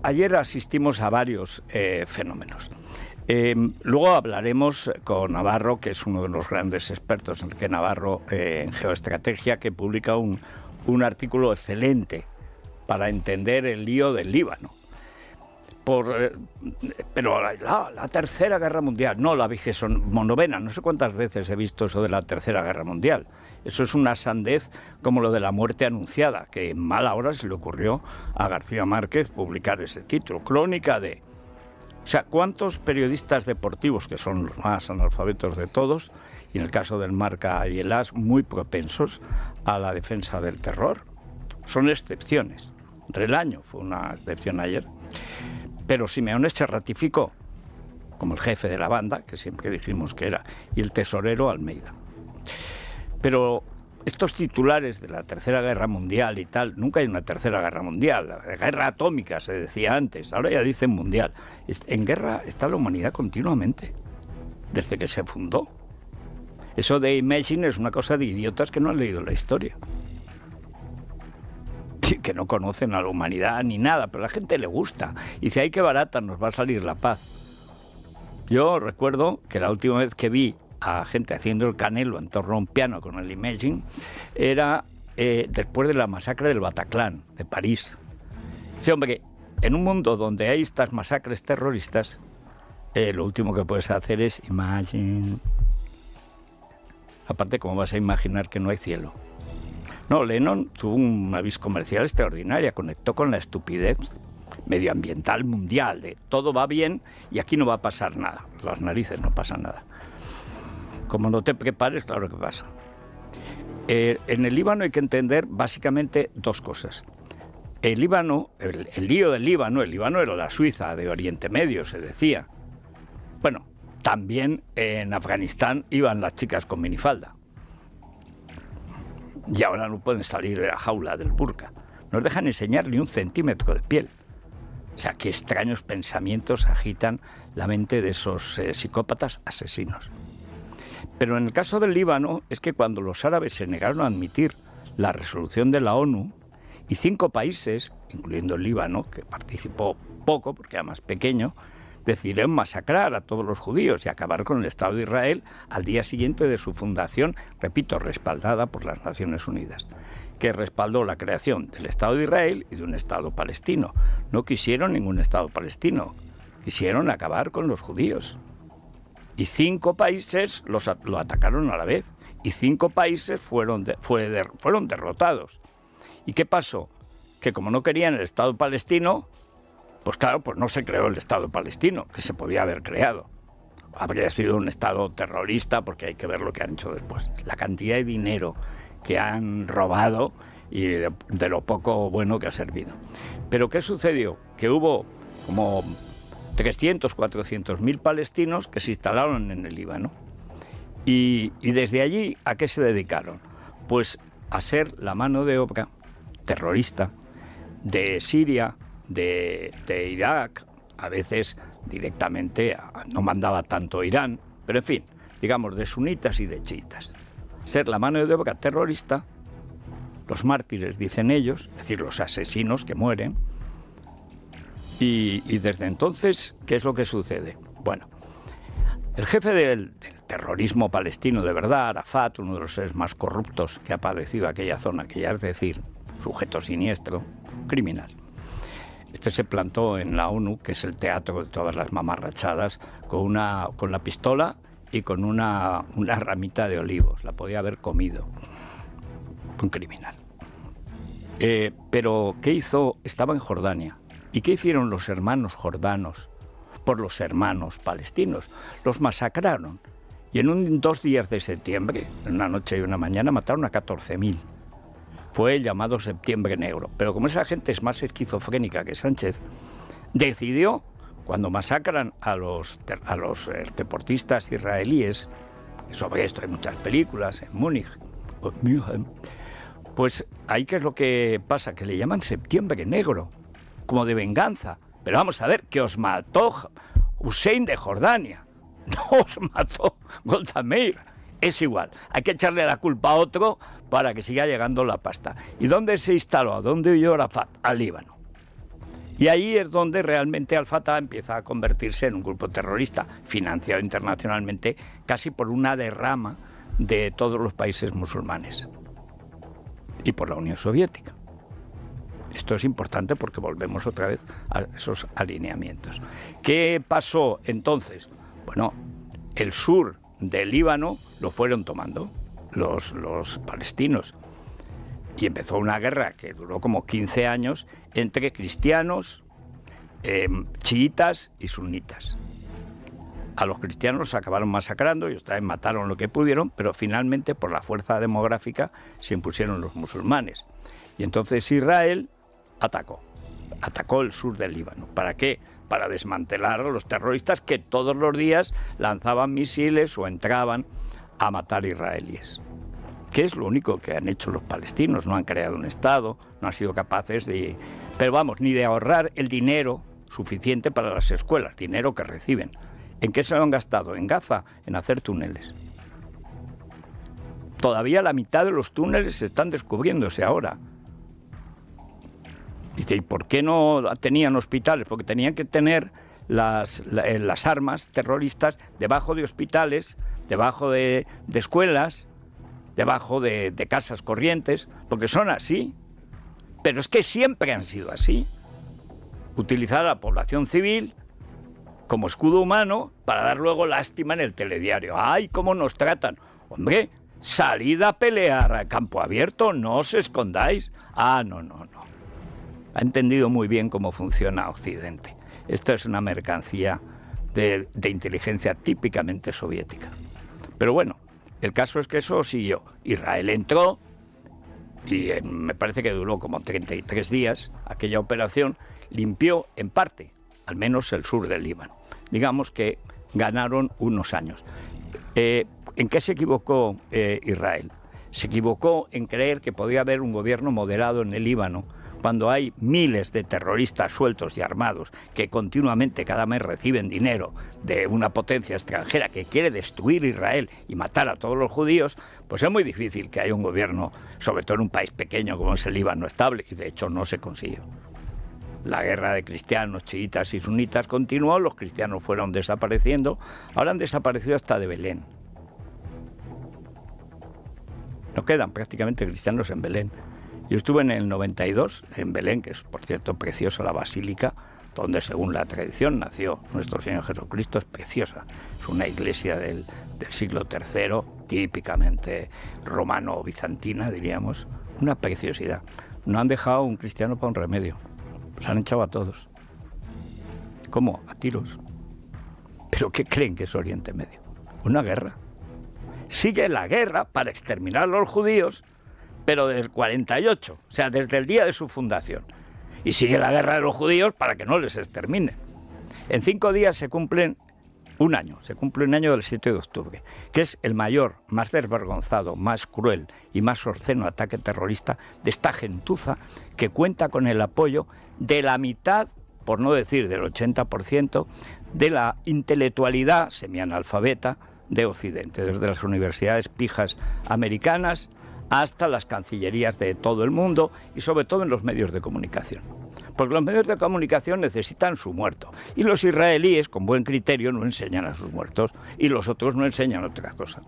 ayer asistimos a varios fenómenos. Luego hablaremos con Navarro, que es uno de los grandes expertos, Enrique Navarro, en geoestrategia, que publica un artículo excelente para entender el lío del Líbano. Pero la Tercera Guerra Mundial, no la 29ª, no sé cuántas veces he visto eso de la Tercera Guerra Mundial. Eso es una sandez como lo de la muerte anunciada, que en mala hora se le ocurrió a García Márquez publicar ese título, Crónica de... O sea, ¿cuántos periodistas deportivos, que son los más analfabetos de todos, y en el caso del Marca y el AS, muy propensos a la defensa del terror? Son excepciones. Relaño fue una excepción ayer. Pero Simeone se ratificó como el jefe de la banda, que siempre dijimos que era, y el tesorero Almeida. Pero estos titulares de la Tercera Guerra Mundial y tal, nunca hay una Tercera Guerra Mundial, la guerra atómica se decía antes, ahora ya dicen mundial. En guerra está la humanidad continuamente, desde que se fundó. Eso de Imagine es una cosa de idiotas que no han leído la historia, que no conocen a la humanidad ni nada, pero a la gente le gusta. Y dice, ay, qué barata nos va a salir la paz. Yo recuerdo que la última vez que vi a gente haciendo el Canelo en torno a un piano con el Imagine era después de la masacre del Bataclan, de París. Sí, hombre, en un mundo donde hay estas masacres terroristas, lo último que puedes hacer es Imagine. Aparte, ¿cómo vas a imaginar que no hay cielo? No, Lennon tuvo una vis comercial extraordinaria, conectó con la estupidez medioambiental mundial, de todo va bien y aquí no va a pasar nada, las narices no pasa nada. Como no te prepares, claro que pasa. En el Líbano hay que entender básicamente dos cosas. El Líbano, el lío del Líbano, el Líbano era la Suiza de Oriente Medio, se decía. Bueno, también en Afganistán iban las chicas con minifalda. Y ahora no pueden salir de la jaula del burka. No les dejan enseñar ni un centímetro de piel. O sea, qué extraños pensamientos agitan la mente de esos psicópatas asesinos. Pero en el caso del Líbano es que cuando los árabes se negaron a admitir la resolución de la ONU, y 5 países, incluyendo el Líbano, que participó poco porque era más pequeño, decidieron masacrar a todos los judíos y acabar con el Estado de Israel al día siguiente de su fundación, repito, respaldada por las Naciones Unidas, que respaldó la creación del Estado de Israel y de un Estado palestino. No quisieron ningún Estado palestino, quisieron acabar con los judíos. Y 5 países lo atacaron a la vez, y 5 países fueron derrotados. ¿Y qué pasó? Que como no querían el Estado palestino, pues claro, pues no se creó el Estado palestino, que se podía haber creado. Habría sido un Estado terrorista, porque hay que ver lo que han hecho después. La cantidad de dinero que han robado y de lo poco bueno que ha servido. Pero ¿qué sucedió? Que hubo como 300, 400.000 palestinos que se instalaron en el Líbano. Y desde allí, ¿a qué se dedicaron? Pues a ser la mano de obra terrorista de Siria, de Irak, a veces directamente, no mandaba tanto Irán, pero en fin, digamos, de sunitas y de chiitas. Ser la mano de obra terrorista, los mártires, dicen ellos, es decir, los asesinos que mueren. Y desde entonces, ¿qué es lo que sucede? Bueno, el jefe del terrorismo palestino de verdad, Arafat, uno de los seres más corruptos que ha padecido aquella zona, que ya es decir, sujeto siniestro, criminal. Este se plantó en la ONU, que es el teatro de todas las mamarrachadas, con la pistola y con una ramita de olivos. La podía haber comido. Un criminal. Pero, ¿qué hizo? Estaba en Jordania. ¿Y qué hicieron los hermanos jordanos por los hermanos palestinos? Los masacraron. Y en un 2 días de septiembre, en una noche y una mañana, mataron a 14.000. Fue el llamado Septiembre Negro. Pero como esa gente es más esquizofrénica que Sánchez, decidió, cuando masacran a los deportistas israelíes, sobre esto hay muchas películas, en Múnich, pues ahí qué es lo que pasa, que le llaman Septiembre Negro, como de venganza. Pero vamos a ver, que os mató Hussein de Jordania, no os mató Golda Meir. Es igual, hay que echarle la culpa a otro para que siga llegando la pasta. ¿Y dónde se instaló? ¿A dónde huyó Arafat? Al Líbano. Y ahí es donde realmente Al-Fatah empieza a convertirse en un grupo terrorista, financiado internacionalmente casi por una derrama de todos los países musulmanes y por la Unión Soviética. Esto es importante porque volvemos otra vez a esos alineamientos. ¿Qué pasó entonces? Bueno, el sur del Líbano lo fueron tomando los palestinos. Y empezó una guerra que duró como 15 años entre cristianos, chiitas y sunitas. A los cristianos los acabaron masacrando, ellos también mataron lo que pudieron, pero finalmente por la fuerza demográfica se impusieron los musulmanes. Y entonces Israel atacó el sur del Líbano. ¿Para qué? Para desmantelar a los terroristas que todos los días lanzaban misiles o entraban a matar israelíes. Que es lo único que han hecho los palestinos, no han creado un Estado, no han sido capaces de, pero vamos, ni de ahorrar el dinero suficiente para las escuelas, dinero que reciben. ¿En qué se lo han gastado? En Gaza, en hacer túneles. Todavía la mitad de los túneles están descubriéndose ahora. Dice, ¿y por qué no tenían hospitales? Porque tenían que tener las armas terroristas debajo de hospitales, debajo de escuelas, debajo de casas corrientes, porque son así. Pero es que siempre han sido así. Utilizar a la población civil como escudo humano para dar luego lástima en el telediario. ¡Ay, cómo nos tratan! Hombre, salid a pelear a campo abierto, no os escondáis. No. Ha entendido muy bien cómo funciona Occidente. Esto es una mercancía de inteligencia típicamente soviética. Pero bueno, el caso es que eso siguió. Israel entró y me parece que duró como 33 días. Aquella operación limpió en parte, al menos el sur del Líbano. Digamos que ganaron unos años. ¿En qué se equivocó Israel? Se equivocó en creer que podía haber un gobierno moderado en el Líbano cuando hay miles de terroristas sueltos y armados que continuamente cada mes reciben dinero de una potencia extranjera que quiere destruir Israel y matar a todos los judíos. Pues es muy difícil que haya un gobierno, sobre todo en un país pequeño como es el Líbano, estable, y de hecho no se consiguió. La guerra de cristianos, chiitas y sunitas continuó, los cristianos fueron desapareciendo, ahora han desaparecido hasta de Belén. No quedan prácticamente cristianos en Belén. Yo estuve en el 92 en Belén, que es por cierto preciosa la basílica, donde según la tradición nació nuestro Señor Jesucristo, es preciosa. Es una iglesia del siglo III, típicamente romano-bizantina, diríamos, una preciosidad. No han dejado un cristiano para un remedio, los han echado a todos. ¿Cómo? A tiros. ¿Pero qué creen que es Oriente Medio? Una guerra. Sigue la guerra para exterminar a los judíos, pero desde el 48, o sea, desde el día de su fundación. Y sigue la guerra de los judíos para que no les extermine. En 5 días se cumple un año del 7 de octubre, que es el mayor, más desvergonzado, más cruel y más obsceno ataque terrorista de esta gentuza que cuenta con el apoyo de la mitad, por no decir del 80%, de la intelectualidad semianalfabeta de Occidente, desde las universidades pijas americanas hasta las cancillerías de todo el mundo y sobre todo en los medios de comunicación. Porque los medios de comunicación necesitan su muerto y los israelíes, con buen criterio, no enseñan a sus muertos y los otros no enseñan otra cosa.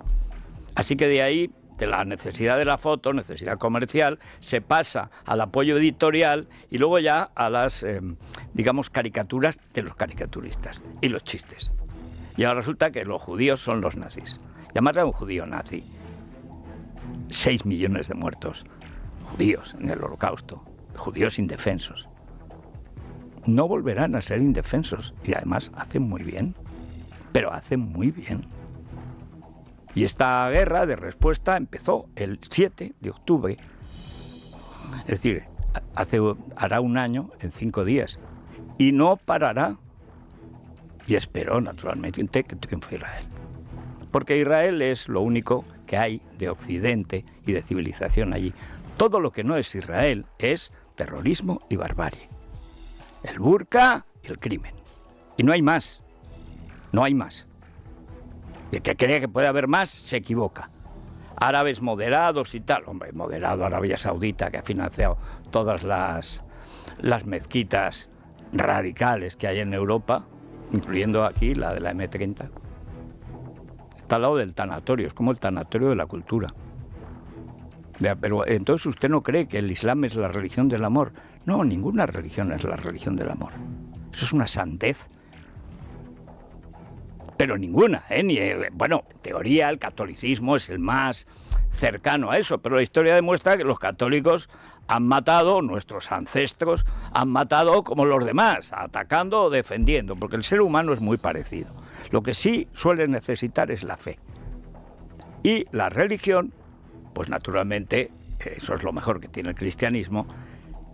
Así que de ahí, de la necesidad de la foto, necesidad comercial, se pasa al apoyo editorial y luego ya a las, digamos, caricaturas de los caricaturistas y los chistes. Y ahora resulta que los judíos son los nazis. Llamarle a un judío nazi. 6 millones de muertos judíos en el Holocausto, judíos indefensos. No volverán a ser indefensos y además hacen muy bien, pero hacen muy bien. Y esta guerra de respuesta empezó el 7 de octubre, es decir, hará un año en 5 días, y no parará. Y espero, naturalmente, que triunfe Israel. Porque Israel es lo único que hay de Occidente y de civilización allí. Todo lo que no es Israel es terrorismo y barbarie. El burka y el crimen. Y no hay más. No hay más. Y el que cree que puede haber más, se equivoca. Árabes moderados y tal. Hombre, moderado Arabia Saudita, que ha financiado todas las mezquitas radicales que hay en Europa, incluyendo aquí la de la M30, está al lado del tanatorio, es como el tanatorio de la cultura. Pero entonces usted no cree que el Islam es la religión del amor. No, ninguna religión es la religión del amor. Eso es una sandez. Pero ninguna, bueno, en teoría el catolicismo es el más cercano a eso, pero la historia demuestra que los católicos han matado, nuestros ancestros han matado como los demás, atacando o defendiendo, porque el ser humano es muy parecido. Lo que sí suele necesitar es la fe. Y la religión, pues naturalmente, eso es lo mejor que tiene el cristianismo,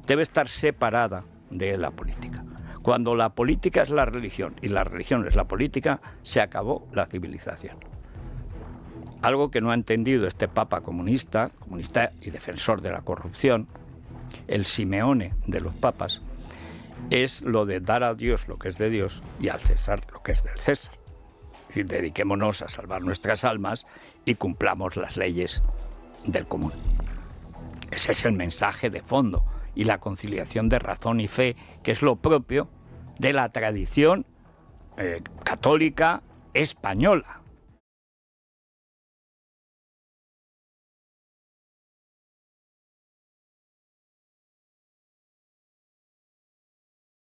debe estar separada de la política. Cuando la política es la religión y la religión es la política, se acabó la civilización. Algo que no ha entendido este papa comunista y defensor de la corrupción, el Simeone de los papas, es lo de dar a Dios lo que es de Dios y al César lo que es del César. Y dediquémonos a salvar nuestras almas y cumplamos las leyes del común. Ese es el mensaje de fondo y la conciliación de razón y fe, que es lo propio de la tradición católica española.